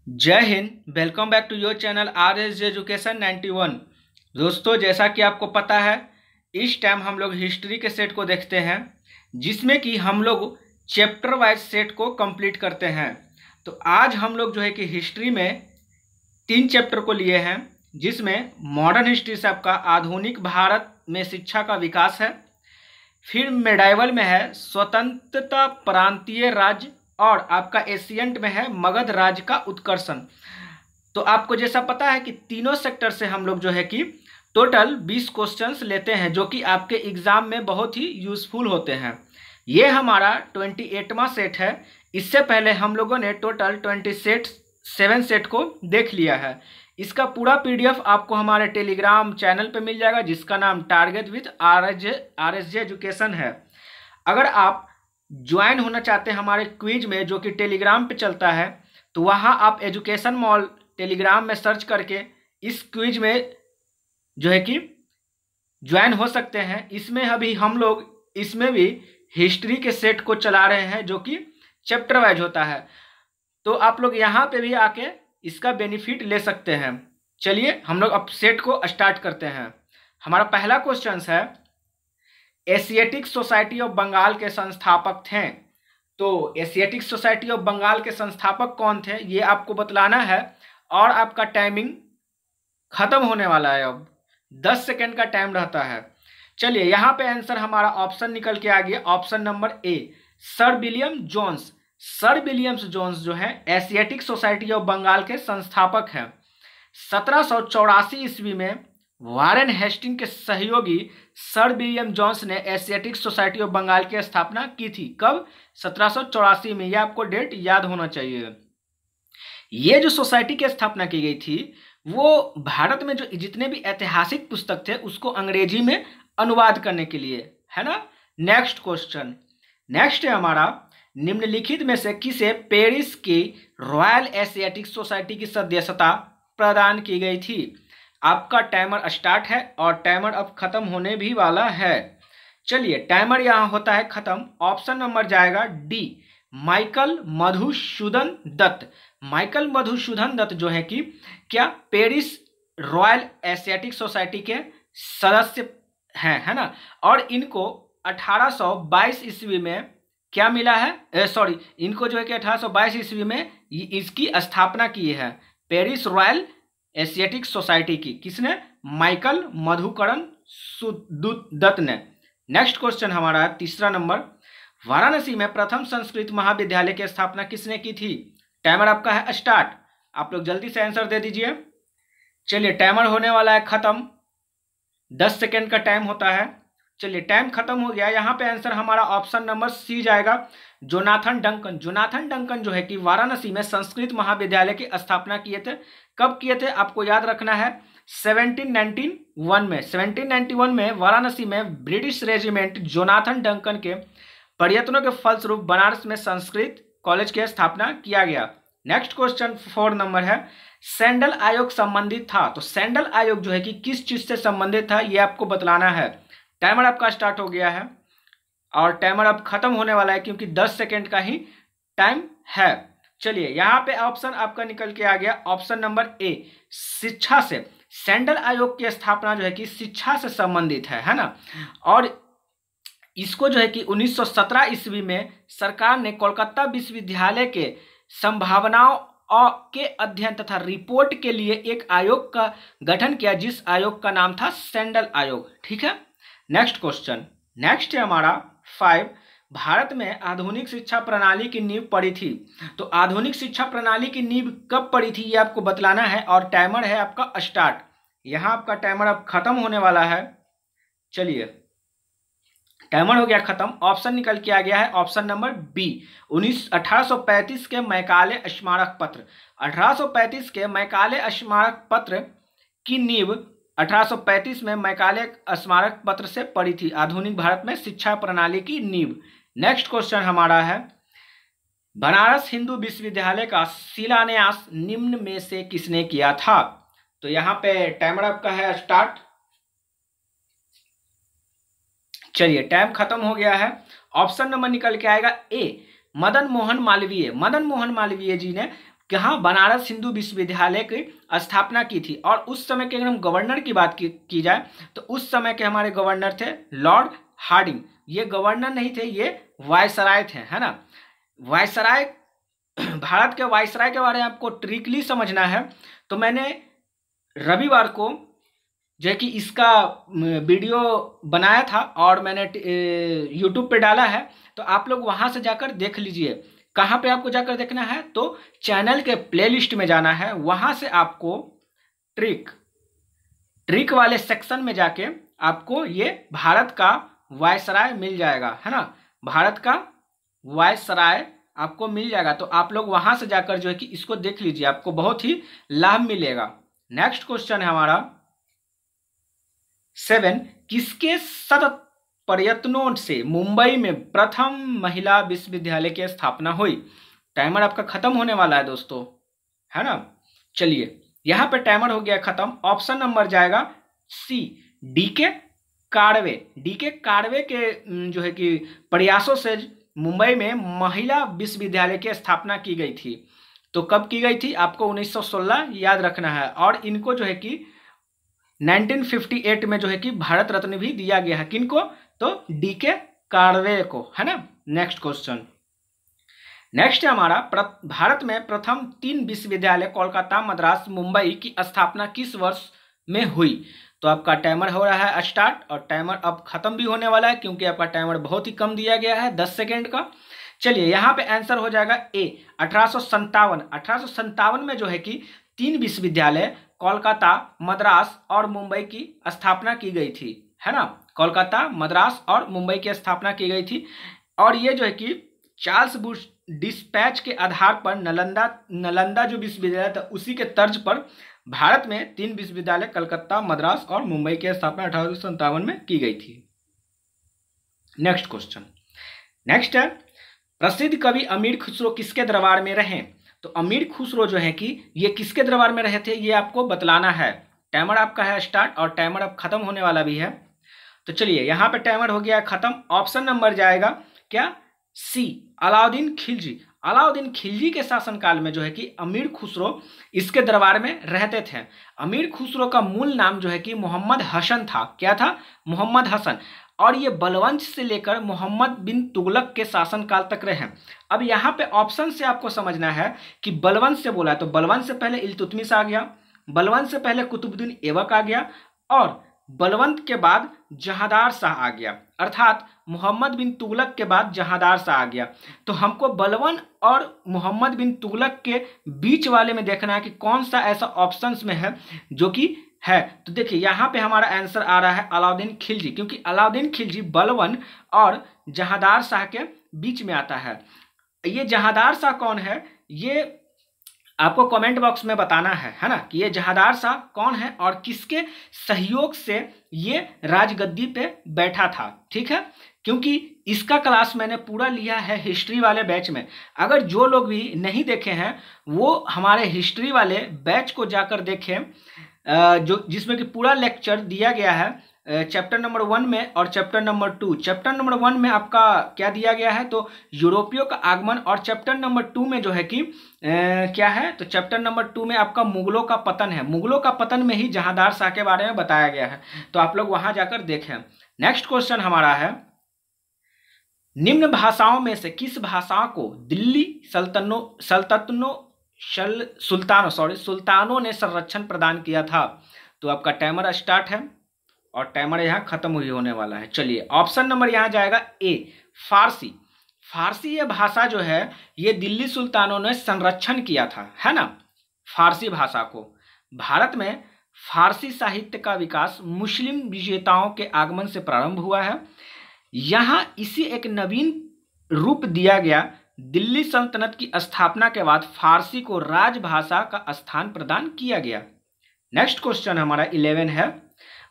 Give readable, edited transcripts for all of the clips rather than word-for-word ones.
जय हिंद। Welcome back to your channel R S education 91। दोस्तों, जैसा कि आपको पता है, इस टाइम हम लोग हिस्ट्री के सेट को देखते हैं, जिसमें कि हम लोग चैप्टर वाइज सेट को कंप्लीट करते हैं। तो आज हम लोग जो है कि हिस्ट्री में 3 चैप्टर को लिए हैं, जिसमें मॉडर्न हिस्ट्री से आपका आधुनिक भारत में शिक्षा का विकास है। फिर मेडाइवल में है स्वतंत्रता प्रांतीय राज्य, और आपका एशियंट में है मगध राज्य का उत्कर्षण। तो आपको जैसा पता है कि तीनों सेक्टर से हम लोग जो है कि टोटल 20 क्वेश्चंस लेते हैं, जो कि आपके एग्जाम में बहुत ही यूजफुल होते हैं। ये हमारा 28वां सेट है। इससे पहले हम लोगों ने टोटल 27 सेट को देख लिया है। इसका पूरा पीडीएफ आपको हमारे टेलीग्राम चैनल पे मिल जाएगा, जिसका नाम टारगेट विद आरएसजे एजुकेशन है। अगर आप ज्वाइन होना चाहते हैं हमारे क्विज में, जो कि टेलीग्राम पे चलता है, तो वहाँ आप एजुकेशन मॉल टेलीग्राम में सर्च करके इस क्विज में जो है कि ज्वाइन हो सकते हैं। इसमें अभी हम लोग इसमें भी हिस्ट्री के सेट को चला रहे हैं, जो कि चैप्टर वाइज होता है। तो आप लोग यहाँ पे भी आके इसका बेनिफिट ले सकते हैं। चलिए हम लोग अब सेट को स्टार्ट करते हैं। हमारा पहला क्वेश्चन है, एशियाटिक सोसाइटी ऑफ बंगाल के संस्थापक थे। तो एशियाटिक सोसाइटी ऑफ बंगाल के संस्थापक कौन थे, ये आपको बतलाना है। और आपका टाइमिंग खत्म होने वाला है, अब 10 सेकेंड का टाइम रहता है। चलिए यहाँ पे आंसर हमारा ऑप्शन निकल के आ गया, option number A, sir William Jones. Sir Williams Jones जो है एशियाटिक सोसाइटी ऑफ बंगाल के संस्थापक हैं। 1784 ईस्वी में वारेन हेस्टिंग के सहयोगी सर विलियम जोन्स ने एशियाटिक सोसाइटी ऑफ बंगाल की स्थापना की थी। कब? 1784 में। यह आपको डेट याद होना चाहिए। ये जो सोसाइटी की स्थापना की गई थी, वो भारत में जो जितने भी ऐतिहासिक पुस्तक थे उसको अंग्रेजी में अनुवाद करने के लिए, है ना। नेक्स्ट क्वेश्चन, नेक्स्ट है हमारा, निम्नलिखित में से किसे पेरिस की रॉयल एशियाटिक सोसाइटी की सदस्यता प्रदान की गई थी। आपका टाइमर स्टार्ट है और टाइमर अब खत्म होने भी वाला है। चलिए टाइमर यहाँ होता है खत्म। ऑप्शन नंबर जाएगा D, Michael Madhusudan Dutt. Michael Madhusudan Dutt जो है कि क्या पेरिस रॉयल एशियाटिक सोसाइटी के सदस्य हैं, है ना। और इनको 1822 ईस्वी में क्या मिला है, सॉरी, इनको जो है कि 1822 ईस्वी में इसकी स्थापना की है, पेरिस रॉयल एशियाटिक सोसाइटी की। किसने? माइकल मधुकरण दत्त ने। नेक्स्ट क्वेश्चन हमारा है तीसरा नंबर, वाराणसी में प्रथम संस्कृत महाविद्यालय की स्थापना किसने की थी। टाइमर आपका है स्टार्ट, आप लोग जल्दी से आंसर दे दीजिए। चलिए टाइमर होने वाला है खत्म, 10 सेकेंड का टाइम होता है। चलिए टाइम खत्म हो गया। यहाँ पे आंसर हमारा ऑप्शन नंबर सी जाएगा, जोनाथन डंकन। जोनाथन डंकन जो है कि वाराणसी में संस्कृत महाविद्यालय की स्थापना किए थे। कब किए थे आपको याद रखना है, 1791 में। 1791 में वाराणसी में ब्रिटिश रेजिमेंट जोनाथन डंकन के प्रयत्नों के फलस्वरूप बनारस में संस्कृत कॉलेज की स्थापना किया गया। नेक्स्ट क्वेश्चन 4 नंबर है, सैंडल आयोग संबंधित था। तो सैंडल आयोग जो है कि किस चीज से संबंधित था, ये आपको बतलाना है। टाइमर आपका स्टार्ट हो गया है और टाइमर अब खत्म होने वाला है, क्योंकि 10 सेकेंड का ही टाइम है। चलिए यहाँ पे ऑप्शन आपका निकल के आ गया, ऑप्शन नंबर ए, शिक्षा से। सैंडल आयोग की स्थापना जो है कि शिक्षा से संबंधित है ना। और इसको जो है कि 1917 ईस्वी में सरकार ने कोलकाता विश्वविद्यालय के संभावनाओं के अध्ययन तथा रिपोर्ट के लिए एक आयोग का गठन किया, जिस आयोग का नाम था सैंडल आयोग। ठीक है। नेक्स्ट क्वेश्चन, नेक्स्ट है हमारा 5, भारत में आधुनिक शिक्षा प्रणाली की नींव पड़ी थी। तो आधुनिक शिक्षा प्रणाली की नींव कब पड़ी थी, ये आपको बतलाना है। और टाइमर है आपका स्टार्ट। यहाँ आपका टाइमर अब खत्म होने वाला है। चलिए टाइमर हो गया खत्म, ऑप्शन निकल के आ गया है, ऑप्शन नंबर बी, 1835 के मैकाले स्मारक पत्र। 1835 के मैकाले स्मारक पत्र की नींव 1835 में मैकाले स्मारक पत्र से पड़ी थी, आधुनिक भारत में शिक्षा प्रणाली की नींव। नेक्स्ट क्वेश्चन हमारा है, बनारस हिंदू विश्वविद्यालय का शिलान्यास निम्न में से किसने किया था। तो यहाँ पे टाइमर आपका है स्टार्ट। चलिए टाइम खत्म हो गया है। ऑप्शन नंबर निकल के आएगा ए, मदन मोहन मालवीय। मदन मोहन मालवीय जी ने कहाँ, बनारस हिंदू विश्वविद्यालय की स्थापना की थी। और उस समय के अगर हम गवर्नर की बात की जाए तो उस समय के हमारे गवर्नर थे लॉर्ड हार्डिंग। ये गवर्नर नहीं थे, ये वायसराय थे, है ना। वायसराय, भारत के वायसराय के बारे में आपको ट्रिकली समझना है तो मैंने रविवार को जो है कि इसका वीडियो बनाया था और मैंने यूट्यूब पे डाला है, तो आप लोग वहां से जाकर देख लीजिए। कहाँ पे आपको जाकर देखना है, तो चैनल के प्लेलिस्ट में जाना है, वहां से आपको ट्रिक वाले सेक्शन में जाके आपको ये भारत का वायसराय मिल जाएगा, है ना। भारत का वायसराय आपको मिल जाएगा, तो आप लोग वहां से जाकर जो है कि इसको देख लीजिए, आपको बहुत ही लाभ मिलेगा। नेक्स्ट क्वेश्चन है हमारा 7, किसके सतत प्रयत्नों से मुंबई में प्रथम महिला विश्वविद्यालय की स्थापना हुई। टाइमर आपका खत्म होने वाला है दोस्तों, है ना। चलिए यहां पे टाइमर हो गया खत्म। ऑप्शन नंबर जाएगा सी, डीके काड़वे। डीके काड़वे के जो है कि प्रयासों से मुंबई में महिला विश्वविद्यालय की स्थापना की गई थी। तो कब की गई थी, आपको 1916 याद रखना है। और इनको जो है कि 1958 में जो है कि भारत रत्न भी दिया गया है। किनको, तो डीके काड़वे को, है ना। नेक्स्ट क्वेश्चन, नेक्स्ट है हमारा भारत में प्रथम 3 विश्वविद्यालय कोलकाता, मद्रास, मुंबई की स्थापना किस वर्ष में हुई। तो आपका टाइमर हो रहा है स्टार्ट और टाइमर अब खत्म भी होने वाला है क्योंकि आपका टाइमर बहुत ही कम दिया गया है, 10 सेकेंड का। चलिए यहाँ पे आंसर हो जाएगा ए, 1857। 1857 में जो है कि 3 विश्वविद्यालय कोलकाता, मद्रास और मुंबई की स्थापना की गई थी, है ना। कोलकाता, मद्रास और मुंबई की स्थापना की गई थी। और ये जो है कि चार्ल्स बुश डिस्पैच के आधार पर नालंदा जो विश्वविद्यालय था उसी के तर्ज पर भारत में 3 विश्वविद्यालय कलकत्ता, मद्रास और मुंबई की स्थापना 1857 में की गई थी। नेक्स्ट क्वेश्चन, नेक्स्ट है प्रसिद्ध कवि अमीर खुसरो किसके दरबार में रहे। तो अमीर खुसरो जो है कि ये किसके दरबार में रहे थे ये आपको बतलाना है। टाइमर आपका है स्टार्ट और टाइमर अब खत्म होने वाला भी है। तो चलिए यहाँ पे टाइमर हो गया खत्म। ऑप्शन नंबर जाएगा क्या, सी, अलाउद्दीन खिलजी। अलाउद्दीन खिलजी के शासनकाल में जो है कि अमीर खुसरो इसके दरबार में रहते थे। अमीर खुसरो का मूल नाम जो है कि मोहम्मद हसन था। क्या था, मोहम्मद हसन। और ये बलवंश से लेकर मोहम्मद बिन तुगलक के शासनकाल तक रहे। अब यहाँ पे ऑप्शन से आपको समझना है कि बलवंश से बोला है तो बलवंश से पहले इल्तुतमिश आ गया, बलवंश से पहले कुतुबुद्दीन ऐबक आ गया और बलवंत के बाद जहांदार शाह आ गया, अर्थात मोहम्मद बिन तुगलक के बाद जहांदार शाह आ गया। तो हमको बलवन और मोहम्मद बिन तुगलक के बीच वाले में देखना है कि कौन सा ऐसा ऑप्शंस में है जो कि है। तो देखिए यहाँ पे हमारा आंसर आ रहा है अलाउद्दीन खिलजी, क्योंकि अलाउद्दीन खिलजी बलवन और जहांदार शाह के बीच में आता है। ये जहांदार शाह कौन है ये आपको कमेंट बॉक्स में बताना है ना, कि ये जहांदार शाह कौन है और किसके सहयोग से ये राजगद्दी पे बैठा था। ठीक है, क्योंकि इसका क्लास मैंने पूरा लिया है हिस्ट्री वाले बैच में। अगर जो लोग भी नहीं देखे हैं वो हमारे हिस्ट्री वाले बैच को जाकर देखें, जो जिसमें कि पूरा लेक्चर दिया गया है चैप्टर नंबर 1 में और चैप्टर नंबर 2। चैप्टर नंबर 1 में आपका क्या दिया गया है, तो यूरोपियों का आगमन, और चैप्टर नंबर 2 में जो है कि क्या है, तो चैप्टर नंबर 2 में आपका मुगलों का पतन है। मुगलों का पतन में ही जहांदार शाह के बारे में बताया गया है, तो आप लोग वहां जाकर देखें। नेक्स्ट क्वेश्चन हमारा है, निम्न भाषाओं में से किस भाषा को दिल्ली सुल्तानों ने संरक्षण प्रदान किया था। तो आपका टाइमर स्टार्ट है और टाइमर यहाँ खत्म ही होने वाला है। चलिए ऑप्शन नंबर यहाँ जाएगा ए, फारसी। फारसी ये भाषा जो है ये दिल्ली सुल्तानों ने संरक्षण किया था, है ना। फारसी भाषा को भारत में फारसी साहित्य का विकास मुस्लिम विजेताओं के आगमन से प्रारंभ हुआ है। यहाँ इसी एक नवीन रूप दिया गया। दिल्ली सल्तनत की स्थापना के बाद फारसी को राजभाषा का स्थान प्रदान किया गया। नेक्स्ट क्वेश्चन हमारा 11 है,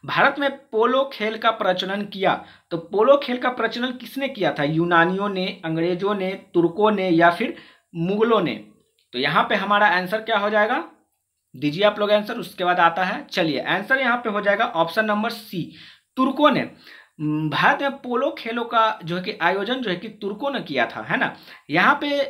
भारत में पोलो खेल का प्रचलन किया। तो पोलो खेल का प्रचलन किसने किया था, यूनानियों ने, अंग्रेजों ने, तुर्कों ने या फिर मुगलों ने। तो यहाँ पे हमारा आंसर क्या हो जाएगा, दीजिए आप लोग आंसर, उसके बाद आता है। चलिए आंसर यहाँ पे हो जाएगा ऑप्शन नंबर सी, तुर्कों ने। भारत में पोलो खेलों का जो है कि आयोजन जो है कि तुर्कों ने किया था, है ना। यहाँ पे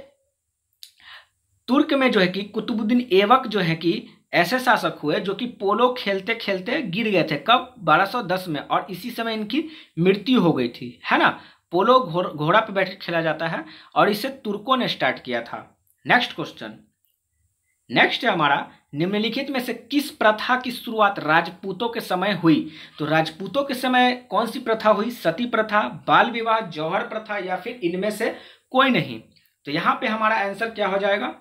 तुर्क में जो है कि कुतुबुद्दीन ऐबक जो है कि ऐसे शासक हुए जो कि पोलो खेलते खेलते गिर गए थे। कब? 1210 में, और इसी समय इनकी मृत्यु हो गई थी, है ना। पोलो घोड़ा पे बैठ के खेला जाता है और इसे तुर्कों ने स्टार्ट किया था। नेक्स्ट क्वेश्चन, नेक्स्ट है हमारा, निम्नलिखित में से किस प्रथा की शुरुआत राजपूतों के समय हुई? तो राजपूतों के समय कौन सी प्रथा हुई? सती प्रथा, बाल विवाह, जौहर प्रथा, या फिर इनमें से कोई नहीं? तो यहाँ पे हमारा आंसर क्या हो जाएगा?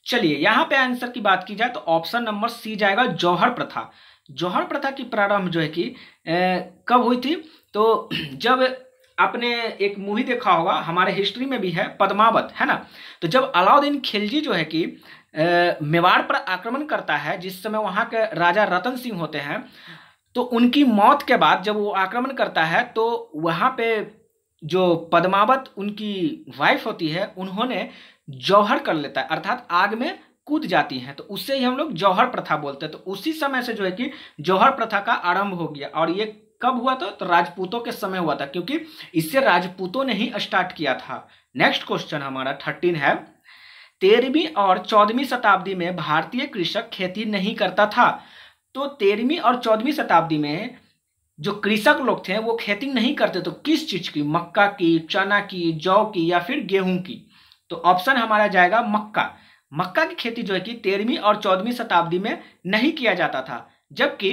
चलिए यहाँ पे आंसर की बात की जाए तो ऑप्शन नंबर सी जाएगा, जौहर प्रथा। जौहर प्रथा की प्रारंभ जो है कि कब हुई थी? तो जब आपने एक मूवी देखा होगा, हमारे हिस्ट्री में भी है, पद्मावत, है ना। तो जब अलाउद्दीन खिलजी जो है कि मेवाड़ पर आक्रमण करता है, जिस समय वहाँ के राजा रतन सिंह होते हैं, तो उनकी मौत के बाद जब वो आक्रमण करता है तो वहाँ पे जो पद्मावत उनकी वाइफ होती है, उन्होंने जौहर कर लेता है, अर्थात आग में कूद जाती हैं, तो उससे ही हम लोग जौहर प्रथा बोलते हैं। तो उसी समय से जो है कि जौहर प्रथा का आरंभ हो गया। और ये कब हुआ था? तो राजपूतों के समय हुआ था, क्योंकि इससे राजपूतों ने ही स्टार्ट किया था। नेक्स्ट क्वेश्चन हमारा 13 है, 13वीं और 14वीं शताब्दी में भारतीय कृषक खेती नहीं करता था। तो 13वीं और 14वीं शताब्दी में जो कृषक लोग थे वो खेती नहीं करते। तो किस चीज की? मक्का की, चना की, जौ की, या फिर गेहूं की? तो ऑप्शन हमारा जाएगा मक्का। मक्का की खेती जो है कि 13वीं और 14वीं शताब्दी में नहीं किया जाता था, जबकि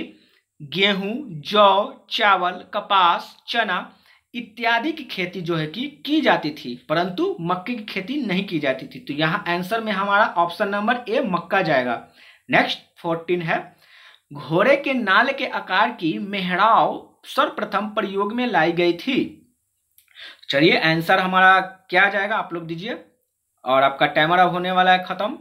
गेहूं, जौ, चावल, कपास, चना इत्यादि की खेती जो है कि की जाती थी, परंतु मक्के की खेती नहीं की जाती थी। तो यहाँ आंसर में हमारा ऑप्शन नंबर ए मक्का जाएगा। नेक्स्ट 14 है, घोड़े के नाल के आकार की मेहराव सर्वप्रथम प्रयोग में लाई गई थी। चलिए आंसर हमारा क्या जाएगा, आप लोग दीजिए, और आपका टाइमर अब होने वाला है खत्म।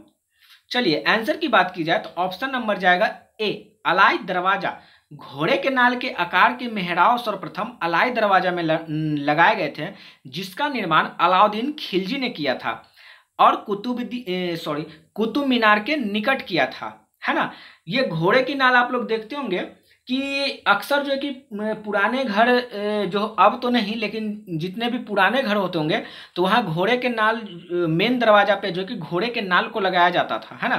चलिए आंसर की बात की जाए तो ऑप्शन नंबर जाएगा ए, अलाई दरवाजा। घोड़े के नाल के आकार के मेहराव सर्वप्रथम अलाई दरवाजा में लगाए गए थे, जिसका निर्माण अलाउद्दीन खिलजी ने किया था और कुतुब मीनार के निकट किया था, है ना। ये घोड़े की नाल आप लोग देखते होंगे कि अक्सर जो है कि पुराने घर, जो अब तो नहीं लेकिन जितने भी पुराने घर होते होंगे, तो वहाँ घोड़े के नाल मेन दरवाजा पे जो है कि घोड़े के नाल को लगाया जाता था, है ना।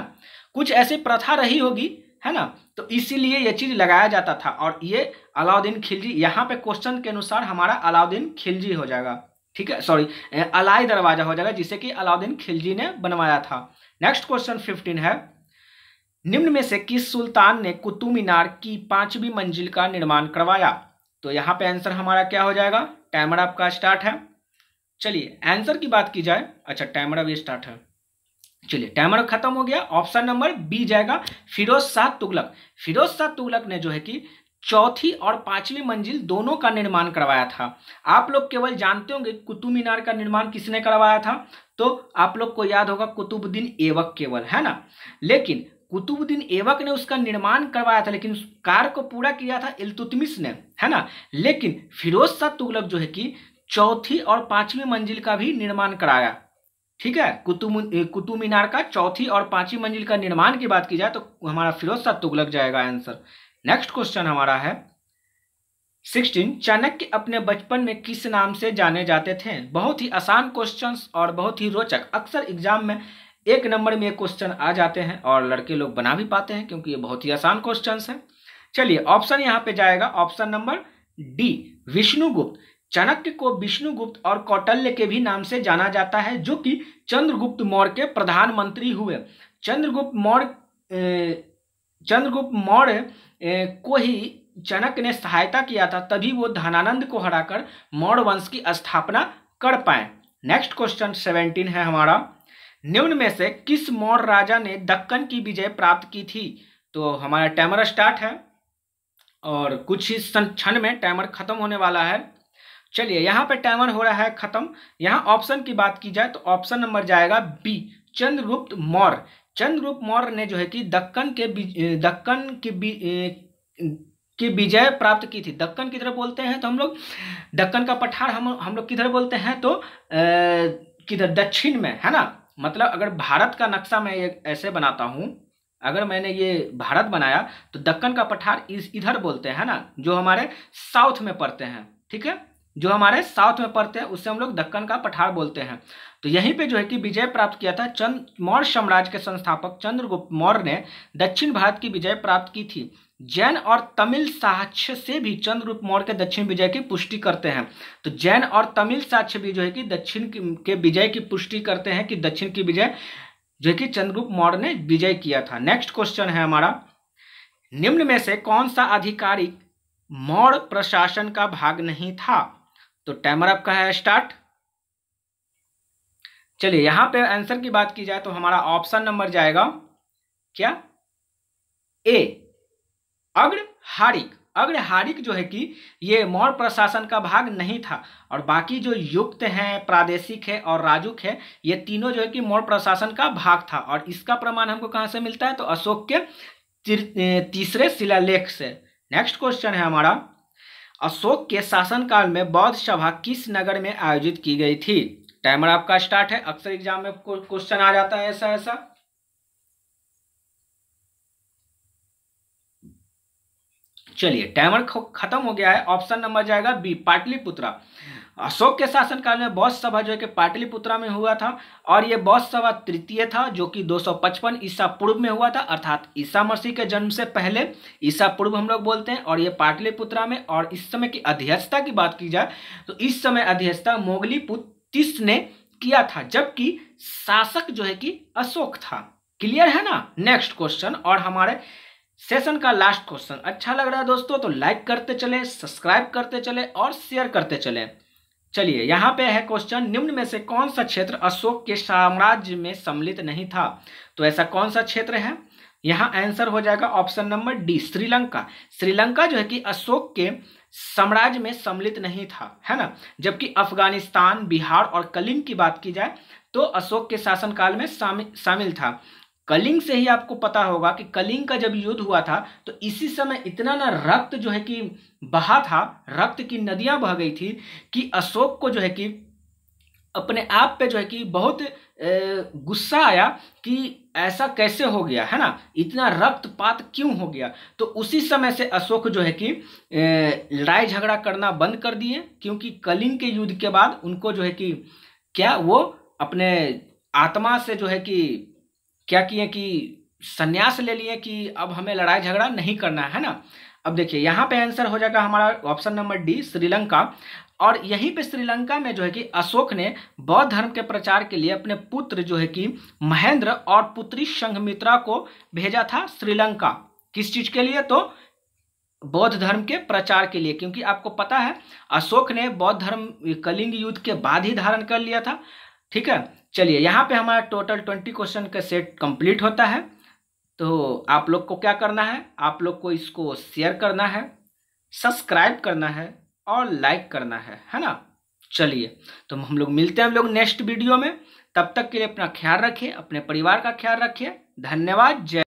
कुछ ऐसी प्रथा रही होगी, है ना, तो इसीलिए ये चीज लगाया जाता था। और ये अलाउद्दीन खिलजी, यहाँ पे क्वेश्चन के अनुसार हमारा अलाउद्दीन खिलजी हो जाएगा, ठीक है, सॉरी अलाई दरवाजा हो जाएगा, जिसे कि अलाउद्दीन खिलजी ने बनवाया था। नेक्स्ट क्वेश्चन 15 है, निम्न में से किस सुल्तान ने कुतुब मीनार की 5वीं मंजिल का निर्माण करवाया? तो यहाँ पे आंसर हमारा क्या हो जाएगा? टाइमर आपका स्टार्ट है। चलिए आंसर की बात की जाए, अच्छा टाइमर अभी स्टार्ट है, चलिए टाइमर खत्म हो गया। ऑप्शन नंबर बी जाएगा, फिरोज शाह तुगलक। फिरोज शाह तुगलक ने जो है कि 4वीं और 5वीं मंजिल दोनों का निर्माण करवाया था। आप लोग केवल जानते होंगे कुतुब मीनार का निर्माण किसने करवाया था, तो आप लोग को याद होगा कुतुबुद्दीन ऐबक केवल, है ना। लेकिन कुतुबुद्दीन ऐबक ने उसका निर्माण करवाया था, लेकिन उस कार्य को पूरा किया था इल्तुतमिश ने, है ना। लेकिन फिरोज शाह तुगलक जो है कि 4वीं और 5वीं मंजिल का भी निर्माण कराया, ठीक है। कुतुब मीनार का 4वीं और 5वीं मंजिल का निर्माण की बात की जाए तो हमारा फिरोज शाह तुगलक जाएगा आंसर। नेक्स्ट क्वेश्चन हमारा है 16, चाणक्य अपने बचपन में किस नाम से जाने जाते थे? बहुत ही आसान क्वेश्चंस और बहुत ही रोचक, अक्सर एग्जाम में 1 नंबर में ये क्वेश्चन आ जाते हैं और लड़के लोग बना भी पाते हैं, क्योंकि ये बहुत ही आसान क्वेश्चंस है। चलिए ऑप्शन यहाँ पे जाएगा option number D, Vishnugupta. Chanakya को विष्णुगुप्त और कौटिल्य के भी नाम से जाना जाता है, जो कि चंद्रगुप्त मौर्य के प्रधानमंत्री हुए। चंद्रगुप्त मौर्य को ही चाणक्य ने सहायता किया था, तभी वो धनानंद को हराकर मौर्य वंश की स्थापना कर पाए। नेक्स्ट क्वेश्चन 17 है हमारा, निम्न में से किस मौर्य राजा ने दक्कन की विजय प्राप्त की थी? तो हमारा टाइमर स्टार्ट है और कुछ ही क्षण में टाइमर खत्म होने वाला है। चलिए यहाँ पे टाइमर हो रहा है खत्म। यहाँ ऑप्शन की बात की जाए तो ऑप्शन नंबर जाएगा बी, चंद्रगुप्त मौर्य। चंद्रगुप्त मौर्य ने जो है कि दक्कन की विजय प्राप्त की थी। दक्कन किधर बोलते हैं तो हम लोग दक्कन का पठार हम लोग किधर बोलते हैं तो किधर, दक्षिण में, है ना। मतलब अगर भारत का नक्शा मैं ये ऐसे बनाता हूँ, अगर मैंने ये भारत बनाया तो दक्कन का पठार इधर बोलते हैं ना, जो हमारे साउथ में पड़ते हैं, ठीक है, जो हमारे साउथ में पड़ते हैं उससे हम लोग दक्कन का पठार बोलते हैं। तो यहीं पे जो है कि विजय प्राप्त किया था। मौर्य साम्राज्य के संस्थापक चंद्रगुप्त मौर्य ने दक्षिण भारत की विजय प्राप्त की थी। जैन और तमिल साक्ष्य से भी चंद्रगुप्त मौर्य के दक्षिण विजय की पुष्टि करते हैं। तो जैन और तमिल साक्ष्य भी जो है कि दक्षिण के विजय की पुष्टि करते हैं कि दक्षिण की विजय जो है कि चंद्रगुप्त मौर्य ने विजय किया था। नेक्स्ट क्वेश्चन है हमारा, निम्न में से कौन सा आधिकारिक मौर्य प्रशासन का भाग नहीं था? तो टाइमर आपका है स्टार्ट। चलिए यहां पे आंसर की बात की जाए तो हमारा ऑप्शन नंबर जाएगा क्या, ए, अग्रहारिक। अग्रहारिक जो है कि ये मौर्य प्रशासन का भाग नहीं था, और बाकी जो युक्त हैं, प्रादेशिक है और राजुक है, ये तीनों जो है कि मौर्य प्रशासन का भाग था। और इसका प्रमाण हमको कहां से मिलता है? तो अशोक के तीसरे शिलालेख से। नेक्स्ट क्वेश्चन है हमारा, अशोक के शासनकाल में बौद्ध सभा किस नगर में आयोजित की गई थी? टाइमर आपका स्टार्ट है। अक्सर एग्जाम में क्वेश्चन आ जाता है ऐसा ऐसा। चलिए टाइमर खत्म हो गया है। ऑप्शन नंबर जाएगा बी, पाटलिपुत्रा। अशोक के शासनकाल में बौद्ध सभा जो है कि पाटलिपुत्रा में हुआ था, और यह बौद्ध सभा तृतीय था जो कि 255 ईसा पूर्व में हुआ था, अर्थात ईसा मसीह के जन्म से पहले, ईसा पूर्व हम लोग बोलते हैं, और ये पाटलिपुत्रा में। और इस समय की अध्यक्षता की बात की जाए तो इस समय अध्यक्षता मोगलीपुतिस ने किया था, जबकि शासक जो है कि अशोक था। क्लियर है ना? नेक्स्ट क्वेश्चन और हमारे सेशन का लास्ट क्वेश्चन। अच्छा लग रहा है दोस्तों तो लाइक करते चले, सब्सक्राइब करते चले और शेयर करते चले। चलिए यहाँ पे है क्वेश्चन, निम्न में से कौन सा क्षेत्र अशोक के साम्राज्य में सम्मिलित नहीं था? तो ऐसा कौन सा क्षेत्र है? यहाँ आंसर हो जाएगा option number D, Sri Lanka. Sri Lanka जो है कि अशोक के साम्राज्य में सम्मिलित नहीं था, है ना। जबकि अफगानिस्तान, बिहार और कलिंग की बात की जाए तो अशोक के शासनकाल में शामिल था। कलिंग से ही आपको पता होगा कि कलिंग का जब युद्ध हुआ था तो इसी समय इतना ना रक्त जो है कि बहा था, रक्त की नदियां बह गई थी कि अशोक को जो है कि अपने आप पे जो है कि बहुत गुस्सा आया कि ऐसा कैसे हो गया, है ना, इतना रक्तपात क्यों हो गया। तो उसी समय से अशोक जो है कि लड़ाई झगड़ा करना बंद कर दिए, क्योंकि कलिंग के युद्ध के बाद उनको जो है कि क्या वो अपने आत्मा से जो है कि क्या किए कि संन्यास ले लिए कि अब हमें लड़ाई झगड़ा नहीं करना है ना। अब देखिए यहाँ पे आंसर हो जाएगा हमारा ऑप्शन नंबर डी, श्रीलंका। और यहीं पे श्रीलंका में जो है कि अशोक ने बौद्ध धर्म के प्रचार के लिए अपने पुत्र जो है कि महेंद्र और पुत्री संघमित्रा को भेजा था श्रीलंका। किस चीज के लिए? तो बौद्ध धर्म के प्रचार के लिए, क्योंकि आपको पता है अशोक ने बौद्ध धर्म कलिंग युद्ध के बाद ही धारण कर लिया था। ठीक है, चलिए यहाँ पे हमारा टोटल 20 क्वेश्चन का सेट कंप्लीट होता है। तो आप लोग को क्या करना है? आप लोग को इसको शेयर करना है, सब्सक्राइब करना है और लाइक करना है ना। चलिए तो हम लोग मिलते हैं हम लोग नेक्स्ट वीडियो में। तब तक के लिए अपना ख्याल रखिए, अपने परिवार का ख्याल रखिए। धन्यवाद। जय